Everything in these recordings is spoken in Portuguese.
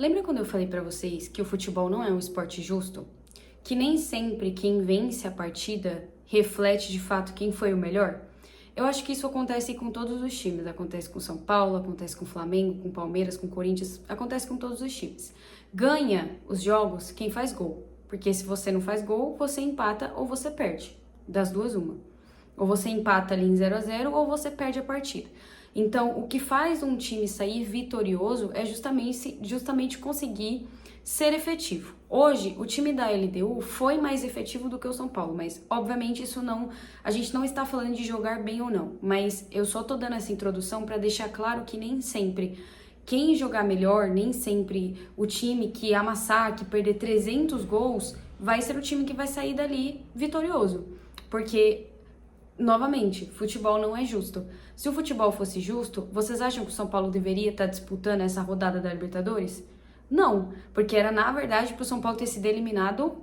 Lembra quando eu falei pra vocês que o futebol não é um esporte justo? Que nem sempre quem vence a partida reflete de fato quem foi o melhor? Eu acho que isso acontece com todos os times. Acontece com São Paulo, acontece com Flamengo, com Palmeiras, com Corinthians, acontece com todos os times. Ganha os jogos quem faz gol. Porque se você não faz gol, você empata ou você perde. Das duas, uma. Ou você empata ali em 0-0 ou você perde a partida. Então, o que faz um time sair vitorioso é justamente conseguir ser efetivo. Hoje, o time da LDU foi mais efetivo do que o São Paulo, mas obviamente a gente não está falando de jogar bem ou não, mas eu só tô dando essa introdução para deixar claro que nem sempre quem jogar melhor, nem sempre o time que amassar, que perder 300 gols, vai ser o time que vai sair dali vitorioso, porque novamente, futebol não é justo. Se o futebol fosse justo, vocês acham que o São Paulo deveria estar disputando essa rodada da Libertadores? Não, porque era na verdade para o São Paulo ter sido eliminado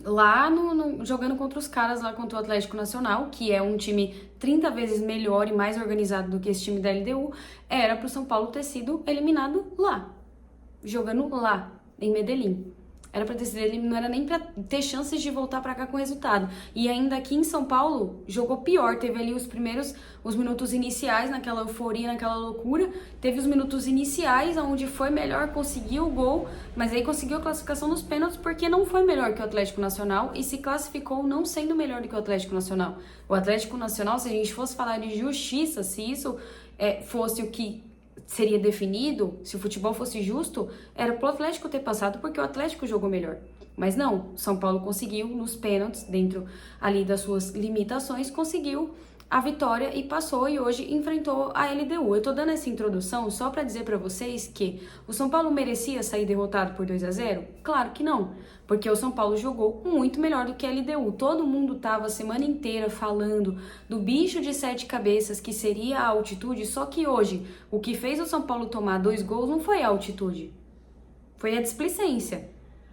lá jogando contra os caras lá contra o Atlético Nacional, que é um time 30 vezes melhor e mais organizado do que esse time da LDU, era para o São Paulo ter sido eliminado lá, jogando lá, em Medellín. Era pra ter sido ele, não era nem pra ter chances de voltar pra cá com resultado. E ainda aqui em São Paulo, jogou pior. Teve ali os minutos iniciais, naquela euforia, naquela loucura. Teve os minutos iniciais, onde foi melhor, conseguiu o gol, mas aí conseguiu a classificação nos pênaltis porque não foi melhor que o Atlético Nacional e se classificou não sendo melhor do que o Atlético Nacional. O Atlético Nacional, se a gente fosse falar de justiça, se isso fosse o que seria definido, se o futebol fosse justo, era pro Atlético ter passado porque o Atlético jogou melhor. Mas não, São Paulo conseguiu nos pênaltis, dentro ali das suas limitações, conseguiu a vitória e passou e hoje enfrentou a LDU. Eu tô dando essa introdução só para dizer para vocês que o São Paulo merecia sair derrotado por 2-0? Claro que não, porque o São Paulo jogou muito melhor do que a LDU. Todo mundo tava a semana inteira falando do bicho de 7 cabeças que seria a altitude, só que hoje o que fez o São Paulo tomar 2 gols não foi a altitude, foi a displicência.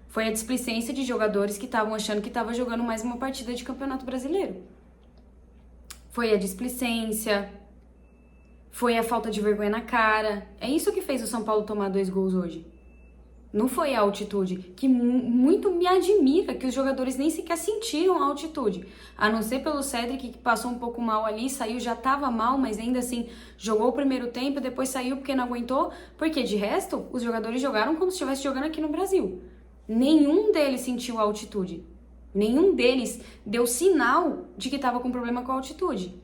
Foi a displicência de jogadores que estavam achando que estava jogando mais uma partida de Campeonato Brasileiro. Foi a displicência, foi a falta de vergonha na cara. É isso que fez o São Paulo tomar 2 gols hoje. Não foi a altitude, que muito me admira que os jogadores nem sequer sentiram a altitude. A não ser pelo Cedric, que passou um pouco mal ali, saiu, já tava mal, mas ainda assim jogou o primeiro tempo, depois saiu porque não aguentou. Porque de resto, os jogadores jogaram como se estivesse jogando aqui no Brasil. Nenhum deles sentiu a altitude. Nenhum deles deu sinal de que estava com problema com a altitude.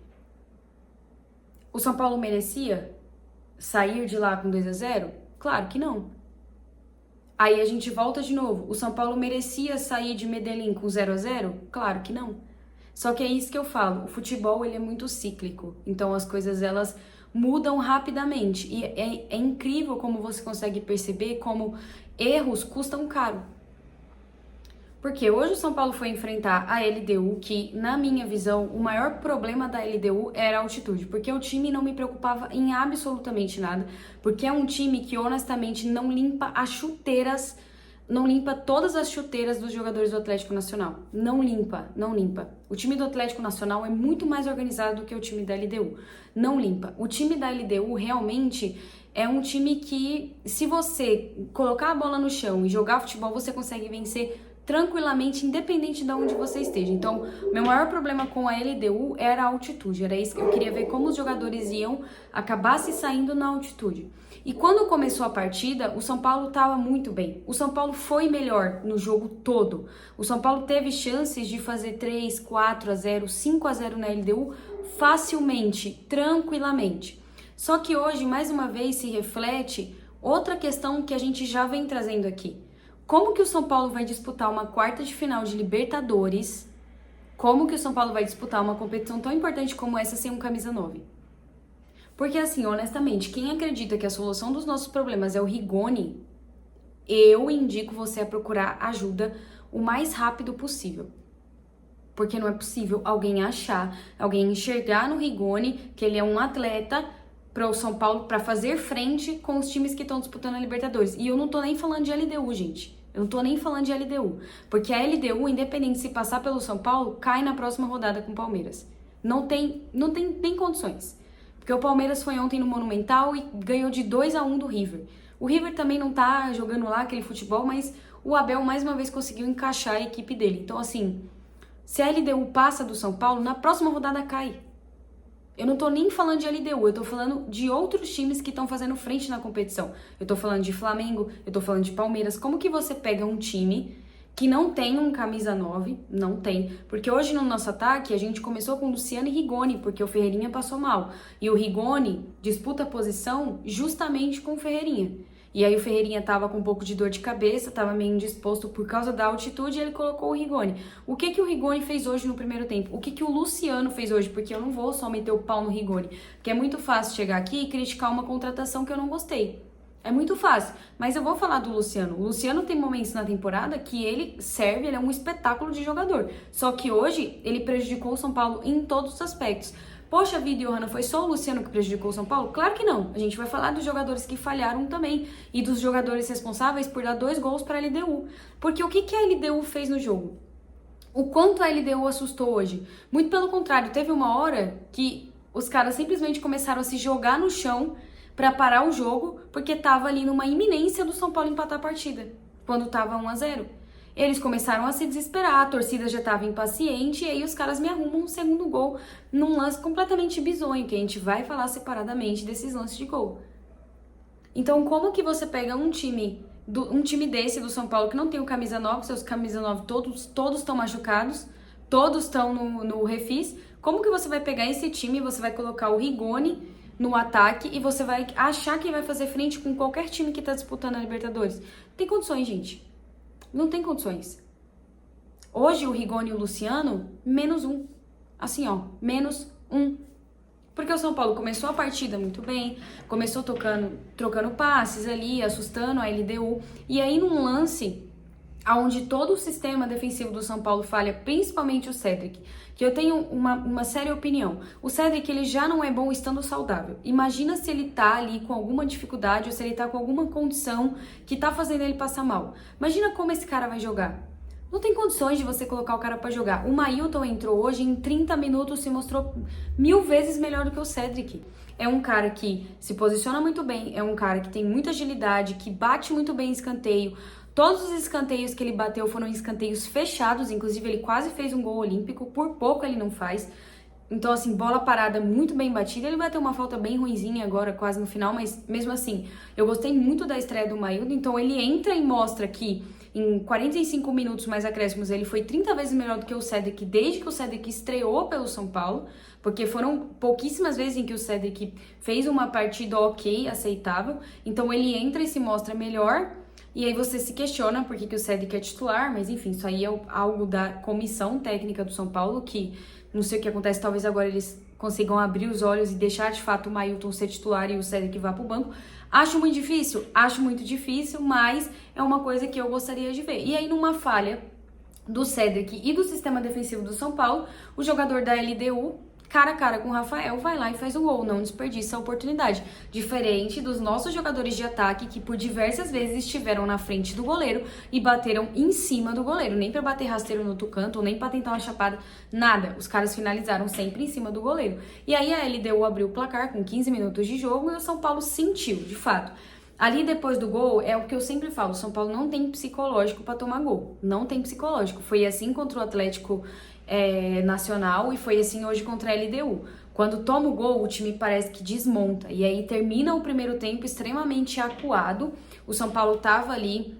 O São Paulo merecia sair de lá com 2-0? Claro que não. Aí a gente volta de novo. O São Paulo merecia sair de Medellín com 0-0? Claro que não. Só que é isso que eu falo. O futebol ele é muito cíclico. Então as coisas elas mudam rapidamente. E é incrível como você consegue perceber como erros custam caro. Porque hoje o São Paulo foi enfrentar a LDU, que, na minha visão, o maior problema da LDU era a altitude, porque o time não me preocupava em absolutamente nada, porque é um time que, honestamente, não limpa as chuteiras, não limpa todas as chuteiras dos jogadores do Atlético Nacional. Não limpa, não limpa. O time do Atlético Nacional é muito mais organizado do que o time da LDU. Não limpa. O time da LDU realmente é um time que, se você colocar a bola no chão e jogar futebol, você consegue vencer tranquilamente, independente de onde você esteja. Então, meu maior problema com a LDU era a altitude. Era isso que eu queria ver, como os jogadores iam acabar se saindo na altitude. E quando começou a partida, o São Paulo estava muito bem. O São Paulo foi melhor no jogo todo. O São Paulo teve chances de fazer 3, 4-0, 5-0 na LDU facilmente, tranquilamente. Só que hoje, mais uma vez, se reflete outra questão que a gente já vem trazendo aqui. Como que o São Paulo vai disputar uma quarta de final de Libertadores? Como que o São Paulo vai disputar uma competição tão importante como essa sem um camisa 9? Porque assim, honestamente, quem acredita que a solução dos nossos problemas é o Rigoni, eu indico você a procurar ajuda o mais rápido possível. Porque não é possível alguém enxergar no Rigoni que ele é um atleta para o São Paulo para fazer frente com os times que estão disputando a Libertadores. E eu não tô nem falando de LDU, gente. Eu não tô nem falando de LDU. Porque a LDU, independente se passar pelo São Paulo, cai na próxima rodada com o Palmeiras. Não tem nem condições. Porque o Palmeiras foi ontem no Monumental e ganhou de 2-1 do River. O River também não tá jogando lá aquele futebol, mas o Abel mais uma vez conseguiu encaixar a equipe dele. Então, assim, se a LDU passa do São Paulo, na próxima rodada cai. Eu não tô nem falando de LDU, eu tô falando de outros times que estão fazendo frente na competição. Eu tô falando de Flamengo, eu tô falando de Palmeiras. Como que você pega um time que não tem um camisa 9? Não tem. Porque hoje no nosso ataque a gente começou com Luciano e Rigoni, porque o Ferreirinha passou mal. E o Rigoni disputa a posição justamente com o Ferreirinha. E aí o Ferreirinha tava com um pouco de dor de cabeça, tava meio indisposto por causa da altitude e ele colocou o Rigoni. O que que o Rigoni fez hoje no primeiro tempo? O que que o Luciano fez hoje? Porque eu não vou só meter o pau no Rigoni. Porque é muito fácil chegar aqui e criticar uma contratação que eu não gostei. É muito fácil. Mas eu vou falar do Luciano. O Luciano tem momentos na temporada que ele serve, ele é um espetáculo de jogador. Só que hoje ele prejudicou o São Paulo em todos os aspectos. Poxa vida, Johanna, foi só o Luciano que prejudicou o São Paulo? Claro que não. A gente vai falar dos jogadores que falharam também e dos jogadores responsáveis por dar 2 gols para a LDU. Porque o que a LDU fez no jogo? O quanto a LDU assustou hoje? Muito pelo contrário, teve uma hora que os caras simplesmente começaram a se jogar no chão para parar o jogo, porque tava ali numa iminência do São Paulo empatar a partida, quando tava 1-0. Eles começaram a se desesperar, a torcida já estava impaciente, e aí os caras me arrumam um segundo gol num lance completamente bizonho, que a gente vai falar separadamente desses lances de gol. Então, como que você pega um time desse do São Paulo que não tem o camisa 9, seus camisa 9 todos estão machucados, todos estão no refis, como que você vai pegar esse time e você vai colocar o Rigoni no ataque e você vai achar que vai fazer frente com qualquer time que tá disputando a Libertadores? Não tem condições, gente. Não tem condições. Hoje o Rigoni e o Luciano, -1. Assim, ó, -1. Porque o São Paulo começou a partida muito bem, começou trocando passes ali, assustando a LDU. E aí num lance onde todo o sistema defensivo do São Paulo falha, principalmente o Cédric, que eu tenho uma séria opinião. O Cédric, ele já não é bom estando saudável. Imagina se ele tá ali com alguma dificuldade ou se ele tá com alguma condição que tá fazendo ele passar mal. Imagina como esse cara vai jogar. Não tem condições de você colocar o cara pra jogar. O Mailton entrou hoje, em 30 minutos se mostrou 1000 vezes melhor do que o Cédric. É um cara que se posiciona muito bem, é um cara que tem muita agilidade, que bate muito bem em escanteio. Todos os escanteios que ele bateu foram escanteios fechados, inclusive ele quase fez um gol olímpico, por pouco ele não faz. Então, assim, bola parada muito bem batida. Ele vai ter uma falta bem ruinzinha agora, quase no final, mas mesmo assim, eu gostei muito da estreia do Maildo. Então, ele entra e mostra que em 45 minutos mais acréscimos, ele foi 30 vezes melhor do que o Cédric, desde que o Cédric estreou pelo São Paulo, porque foram pouquíssimas vezes em que o Cédric fez uma partida ok, aceitável. Então, ele entra e se mostra melhor. E aí você se questiona por que o Cédric é titular, mas enfim, isso aí é algo da comissão técnica do São Paulo, que não sei o que acontece, talvez agora eles consigam abrir os olhos e deixar de fato o Mailton ser titular e o Cédric vá pro banco. Acho muito difícil, mas é uma coisa que eu gostaria de ver. E aí numa falha do Cédric e do sistema defensivo do São Paulo, o jogador da LDU, cara a cara com o Rafael, vai lá e faz o gol, não desperdiça a oportunidade. Diferente dos nossos jogadores de ataque que por diversas vezes estiveram na frente do goleiro e bateram em cima do goleiro. Nem pra bater rasteiro no outro canto, nem pra tentar uma chapada, nada. Os caras finalizaram sempre em cima do goleiro. E aí a LDU abriu o placar com 15 minutos de jogo e o São Paulo sentiu, de fato. Ali depois do gol, é o que eu sempre falo, o São Paulo não tem psicológico pra tomar gol. Não tem psicológico. Foi assim contra o Atlético Nacional e foi assim hoje contra a LDU. Quando toma o gol, o time parece que desmonta. E aí termina o primeiro tempo extremamente acuado. O São Paulo tava ali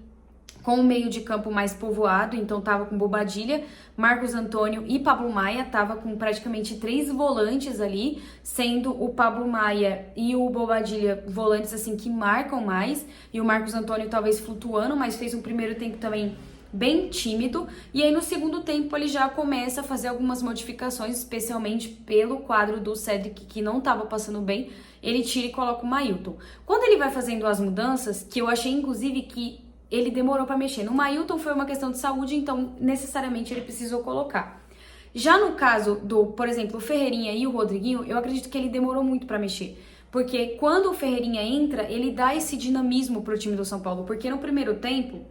com o meio de campo mais povoado, então tava com Bobadilha, Marcos Antônio e Pablo Maia, tava com praticamente 3 volantes ali, sendo o Pablo Maia e o Bobadilha volantes assim que marcam mais, e o Marcos Antônio talvez flutuando, mas fez um primeiro tempo também bem tímido, e aí no segundo tempo ele já começa a fazer algumas modificações, especialmente pelo quadro do Cédric, que não estava passando bem, ele tira e coloca o Mailton. Quando ele vai fazendo as mudanças, que eu achei inclusive que ele demorou para mexer, no Mailton foi uma questão de saúde, então necessariamente ele precisou colocar. Já no caso do, por exemplo, o Ferreirinha e o Rodriguinho, eu acredito que ele demorou muito para mexer. Porque quando o Ferreirinha entra, ele dá esse dinamismo pro time do São Paulo, porque no primeiro tempo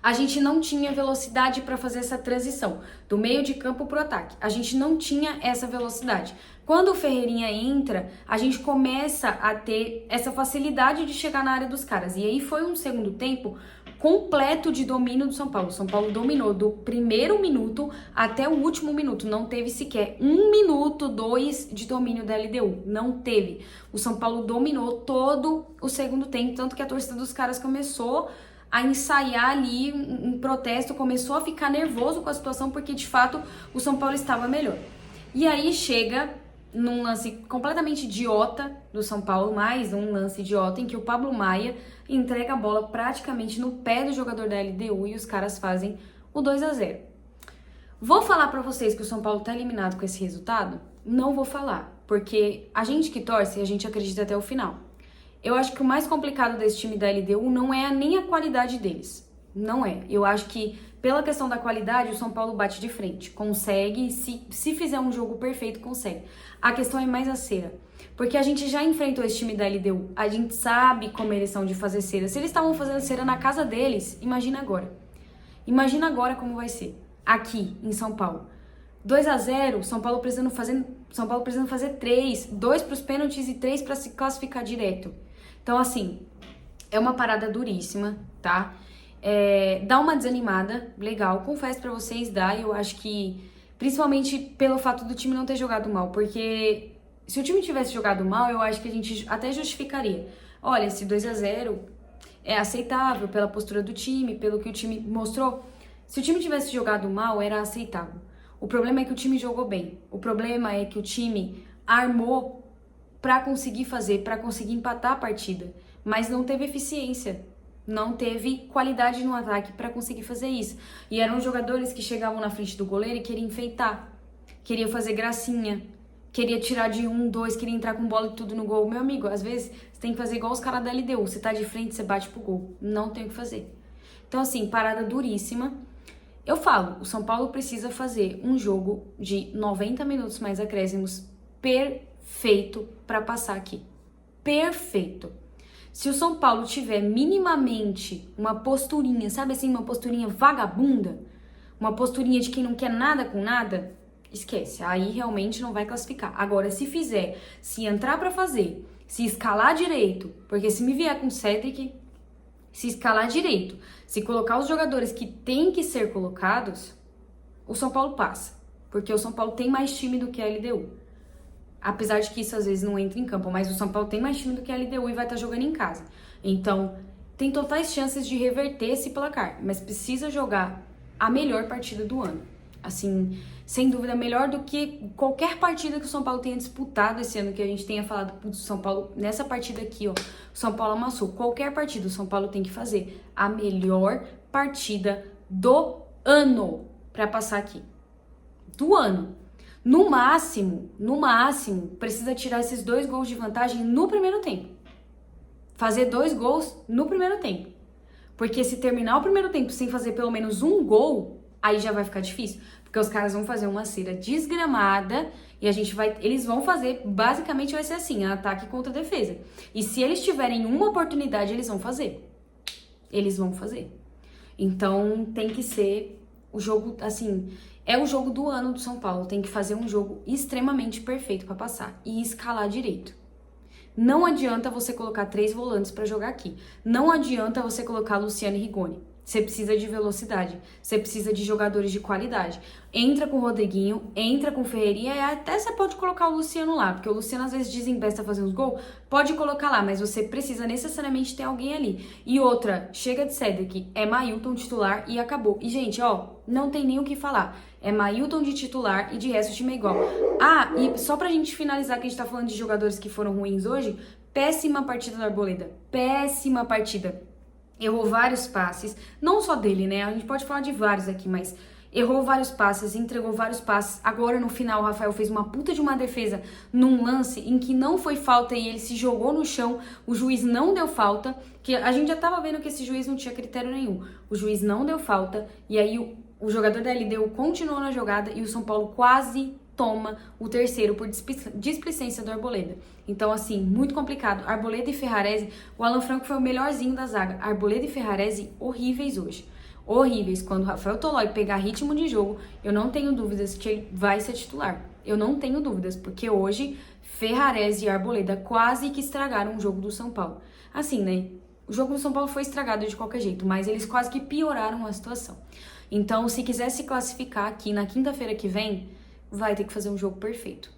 A gente não tinha velocidade para fazer essa transição do meio de campo pro ataque. A gente não tinha essa velocidade. Quando o Ferreirinha entra, a gente começa a ter essa facilidade de chegar na área dos caras. E aí foi um segundo tempo completo de domínio do São Paulo. O São Paulo dominou do primeiro minuto até o último minuto. Não teve sequer 1 minuto, 2 de domínio da LDU. Não teve. O São Paulo dominou todo o segundo tempo, tanto que a torcida dos caras começou a ensaiar ali um protesto, começou a ficar nervoso com a situação, porque de fato o São Paulo estava melhor. E aí chega num lance completamente idiota do São Paulo, mais um lance idiota em que o Pablo Maia entrega a bola praticamente no pé do jogador da LDU e os caras fazem o 2-0. Vou falar pra vocês que o São Paulo tá eliminado com esse resultado? Não vou falar, porque a gente que torce, a gente acredita até o final. Eu acho que o mais complicado desse time da LDU não é nem a qualidade deles. Não é. Eu acho que, pela questão da qualidade, o São Paulo bate de frente. Consegue, se fizer um jogo perfeito, consegue. A questão é mais a cera. Porque a gente já enfrentou esse time da LDU. A gente sabe como eles são de fazer cera. Se eles estavam fazendo cera na casa deles, imagina agora. Imagina agora como vai ser. Aqui, em São Paulo. 2-0, São Paulo precisando fazer 3. 2 para os pênaltis e 3 para se classificar direto. Então, assim, é uma parada duríssima, tá? Dá uma desanimada, legal. Confesso pra vocês, dá. Eu acho que, principalmente pelo fato do time não ter jogado mal, porque se o time tivesse jogado mal, eu acho que a gente até justificaria. Olha, esse 2-0 é aceitável pela postura do time, pelo que o time mostrou. Se o time tivesse jogado mal, era aceitável. O problema é que o time jogou bem. O problema é que o time armou pra conseguir fazer, pra conseguir empatar a partida, mas não teve eficiência. Não teve qualidade no ataque para conseguir fazer isso. E eram jogadores que chegavam na frente do goleiro e queriam enfeitar. Queria fazer gracinha. Queria tirar de 1, 2, queria entrar com bola e tudo no gol. Meu amigo, às vezes você tem que fazer igual os caras da LDU. Você tá de frente, você bate pro gol. Não tem o que fazer. Então, assim, parada duríssima. Eu falo, o São Paulo precisa fazer um jogo de 90 minutos mais acréscimos perfeito para passar aqui. Perfeito. Se o São Paulo tiver minimamente uma posturinha, sabe assim, uma posturinha vagabunda, uma posturinha de quem não quer nada com nada, esquece, aí realmente não vai classificar. Agora, se fizer, se entrar pra fazer, se escalar direito, porque se me vier com o Cedric, se escalar direito, se colocar os jogadores que têm que ser colocados, o São Paulo passa, porque o São Paulo tem mais time do que a LDU. Apesar de que isso às vezes não entra em campo, mas o São Paulo tem mais time do que a LDU e vai estar jogando em casa. Então, tem totais chances de reverter esse placar, mas precisa jogar a melhor partida do ano. Assim, sem dúvida, melhor do que qualquer partida que o São Paulo tenha disputado esse ano, que a gente tenha falado, putz, o São Paulo, nessa partida aqui, ó, o São Paulo amassou. Qualquer partida o São Paulo tem que fazer a melhor partida do ano para passar aqui. Do ano. No máximo, precisa tirar esses 2 gols de vantagem no primeiro tempo. Fazer 2 gols no primeiro tempo. Porque se terminar o primeiro tempo sem fazer pelo menos 1 gol, aí já vai ficar difícil. Porque os caras vão fazer uma cera desgramada e eles vão fazer, basicamente vai ser assim, ataque contra defesa. E se eles tiverem uma oportunidade, eles vão fazer. Eles vão fazer. Então tem que ser o jogo, assim, é o jogo do ano do São Paulo. Tem que fazer um jogo extremamente perfeito para passar e escalar direito. Não adianta você colocar 3 volantes para jogar aqui. Não adianta você colocar Luciano e Rigoni. Você precisa de velocidade, você precisa de jogadores de qualidade. Entra com o Rodriguinho, entra com o Ferreirinha, e até você pode colocar o Luciano lá, porque o Luciano às vezes desembesta fazendo os gols, pode colocar lá, mas você precisa necessariamente ter alguém ali. E outra, chega de Cedric, é Mailton titular e acabou. E gente, ó, não tem nem o que falar. É Mailton de titular e de resto o time é igual. Ah, e só pra gente finalizar, que a gente tá falando de jogadores que foram ruins hoje, péssima partida do Arboleda, péssima partida. Errou vários passes, não só dele, né? A gente pode falar de vários aqui, mas errou vários passes, entregou vários passes. Agora, no final, o Rafael fez uma puta de uma defesa num lance em que não foi falta e ele se jogou no chão. O juiz não deu falta, que a gente já tava vendo que esse juiz não tinha critério nenhum. O juiz não deu falta e aí o jogador da LDU continuou na jogada e o São Paulo quase toma o terceiro por displicência do Arboleda. Então, assim, muito complicado. Arboleda e Ferrarese, o Alan Franco foi o melhorzinho da zaga. Arboleda e Ferrarese horríveis hoje. horríveis. Quando o Rafael Tolói pegar ritmo de jogo, eu não tenho dúvidas que ele vai ser titular. Eu não tenho dúvidas, porque hoje Ferrarese e Arboleda quase que estragaram o jogo do São Paulo. Assim, né? O jogo do São Paulo foi estragado de qualquer jeito, mas eles quase que pioraram a situação. Então, se quiser se classificar aqui na quinta-feira que vem, vai ter que fazer um jogo perfeito.